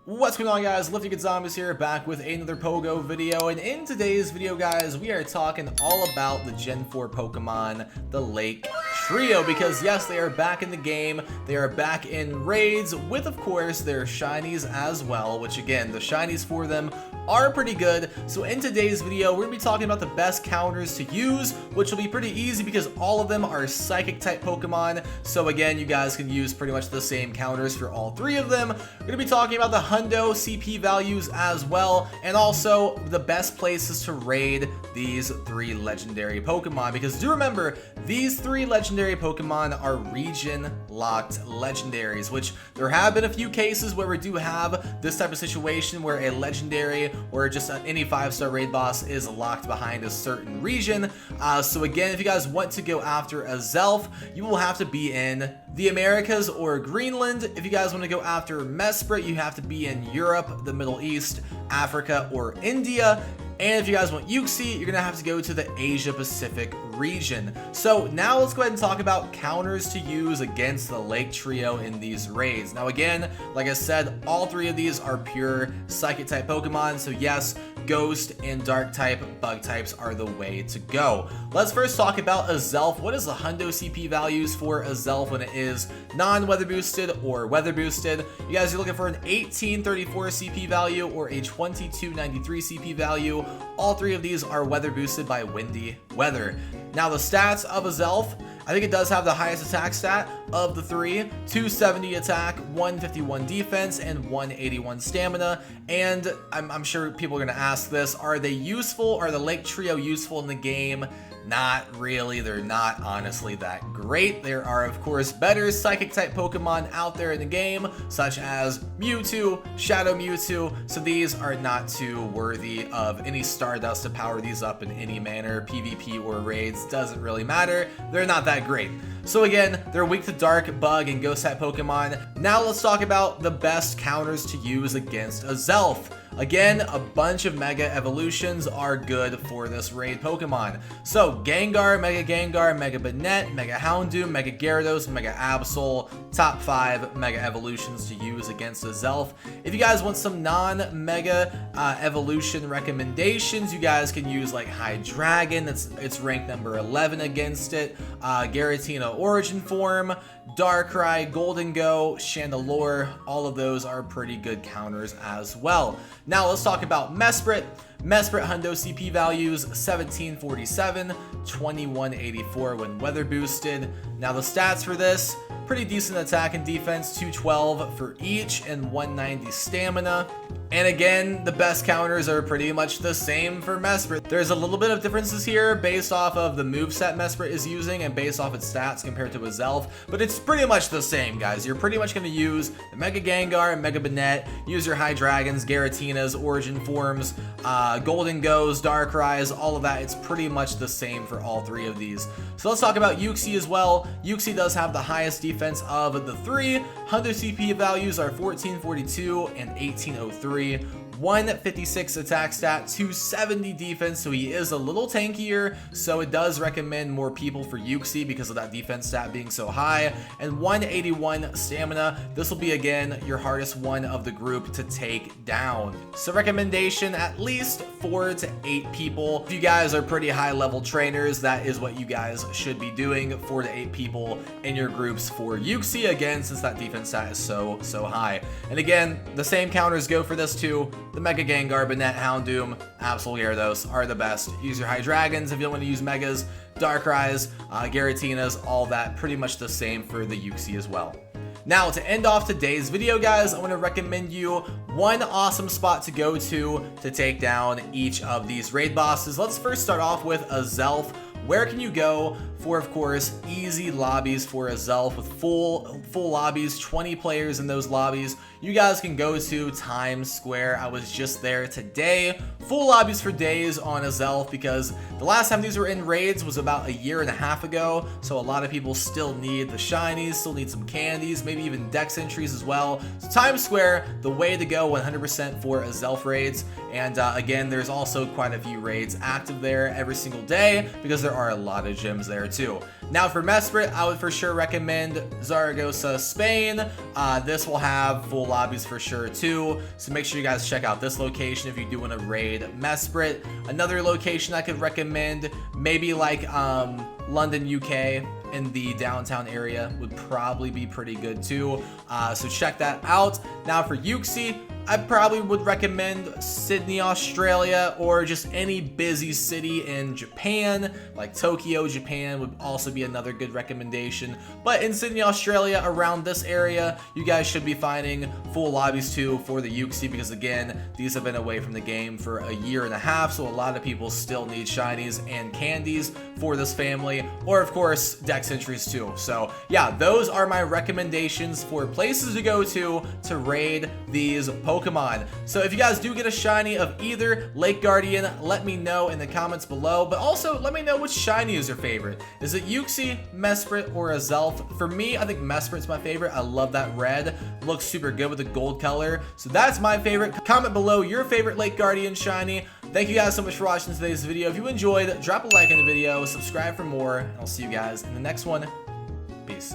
What's going on, guys? Lifty Good Zombies here, back with another Pogo video, and in today's video, guys, we are talking all about the Gen 4 Pokemon, the Lake Trio, because yes, they are back in the game. They are back in raids with, of course, their shinies as well, which again, the shinies for them are pretty good. So in today's video, we're gonna be talking about the best counters to use, which will be pretty easy because all of them are psychic type Pokemon. So again, you guys can use pretty much the same counters for all three of them. We're gonna be talking about the hundo CP values as well, and also the best places to raid these three legendary Pokemon, because do remember, these three legendary Pokemon are region locked legendaries, which there have been a few cases where we do have this type of situation where a legendary or just any 5-star raid boss is locked behind a certain region. So again, if you guys want to go after a Zelf, you will have to be in the Americas or Greenland. If you guys want to go after Mesprit, you have to be in Europe, the Middle East, Africa, or India. And if you guys want Uxie, you're gonna have to go to the Asia Pacific region. So now let's go ahead and talk about counters to use against the Lake Trio in these raids. Now again, like I said, all three of these are pure psychic type Pokemon. So yes, Ghost and Dark type bug types are the way to go. Let's first talk about a Zelf. What is the hundo CP values for a Zelf when it is non-weather boosted or weather boosted? You guys are looking for an 1834 CP value or a 2293 CP value. All three of these are weather boosted by windy weather. Now the stats of a Zelf, I think it does have the highest attack stat of the three: 270 attack, 151 defense, and 181 stamina. And I'm sure people are gonna ask this, are they useful? Are the Lake Trio useful in the game? Not really. They're not honestly that great. There are, of course, better psychic type Pokemon out there in the game, such as Mewtwo, Shadow Mewtwo, so these are not too worthy of any Stardust to power these up in any manner. PvP or raids, doesn't really matter. They're not that great. So again, they're weak to Dark, Bug, and Ghost type Pokemon. Now let's talk about the best counters to use against a Zelf. Again, a bunch of Mega Evolutions are good for this raid Pokemon. So Gengar, Mega Banette, Mega Houndoom, Mega Gyarados, Mega Absol, top 5 Mega Evolutions to use against a Zelf. If you guys want some non-Mega Evolution recommendations, you guys can use like Hydreigon, it's ranked number 11 against it, Giratina Origin Form, Darkrai, Golden Go, Chandelure, all of those are pretty good counters as well. Now let's talk about Mesprit. Mesprit hundo CP values 1747, 2184 when weather boosted. Now the stats for this, pretty decent attack and defense, 212 for each and 190 stamina. And again, the best counters are pretty much the same for Mesprit. There's a little bit of differences here based off of the moveset Mesprit is using and based off its stats compared to a Zelf, but it's pretty much the same, guys. You're pretty much going to use the Mega Gengar and Mega Banette, use your Hydreigons, Giratinas, Origin Forms, Golden Goes, Darkrai's, all of that. It's pretty much the same for all three of these. So let's talk about Uxie as well. Uxie does have the highest defense of the three. Hundo CP values are 1442 and 1803. 156 attack stat, 270 defense, so he is a little tankier, so it does recommend more people for Uxie because of that defense stat being so high, and 181 stamina. This will be, again, your hardest one of the group to take down. So recommendation, at least 4 to 8 people. If you guys are pretty high level trainers, that is what you guys should be doing, 4 to 8 people in your groups for Uxie, again, since that defense stat is so high. And again, the same counters go for this too. The Mega Gengar, Banette, Houndoom, Absol, Gyarados are the best. Use your Hydreigons if you don't want to use Megas, Darkrai's, Giratinas, all that, pretty much the same for the Uxie as well. Now, to end off today's video, guys, I want to recommend you one awesome spot to go to take down each of these raid bosses. Let's first start off with a Zelf. Where can you go for, of course, easy lobbies for a Zelf with full lobbies, 20 players in those lobbies? You guys can go to Times Square. I was just there today. Full lobbies for days on a Zelf because the last time these were in raids was about a year and a half ago. So a lot of people still need the shinies, still need some candies, maybe even dex entries as well. So Times Square, the way to go 100% for a Zelf raids. And again, there's also quite a few raids active there every single day because there are a lot of gyms there too. Now for Mesprit, I would for sure recommend Zaragoza, Spain. This will have full lobbies for sure too, so make sure you guys check out this location if you do want to raid Mesprit. Another location I could recommend, maybe like London, UK, in the downtown area would probably be pretty good too. So check that out. Now for Yuxi, I probably would recommend Sydney, Australia, or just any busy city in Japan, like Tokyo, Japan would also be another good recommendation. But in Sydney, Australia, around this area, you guys should be finding full lobbies too for the Yuxi, because again, these have been away from the game for a year and a half, so a lot of people still need shinies and candies for this family, or of course, dex entries too. So yeah, those are my recommendations for places to go to raid these Pokemon. So if you guys do get a shiny of either Lake Guardian, let me know in the comments below, but also let me know which shiny is your favorite. Is it Yuxi, Mesprit, or a Zelf? For me, I think Mesprit's my favorite. I love that red. Looks super good with the gold color. So that's my favorite. Comment below your favorite Lake Guardian shiny. Thank you guys so much for watching today's video. If you enjoyed, drop a like in the video, subscribe for more, and I'll see you guys in the next one. Peace.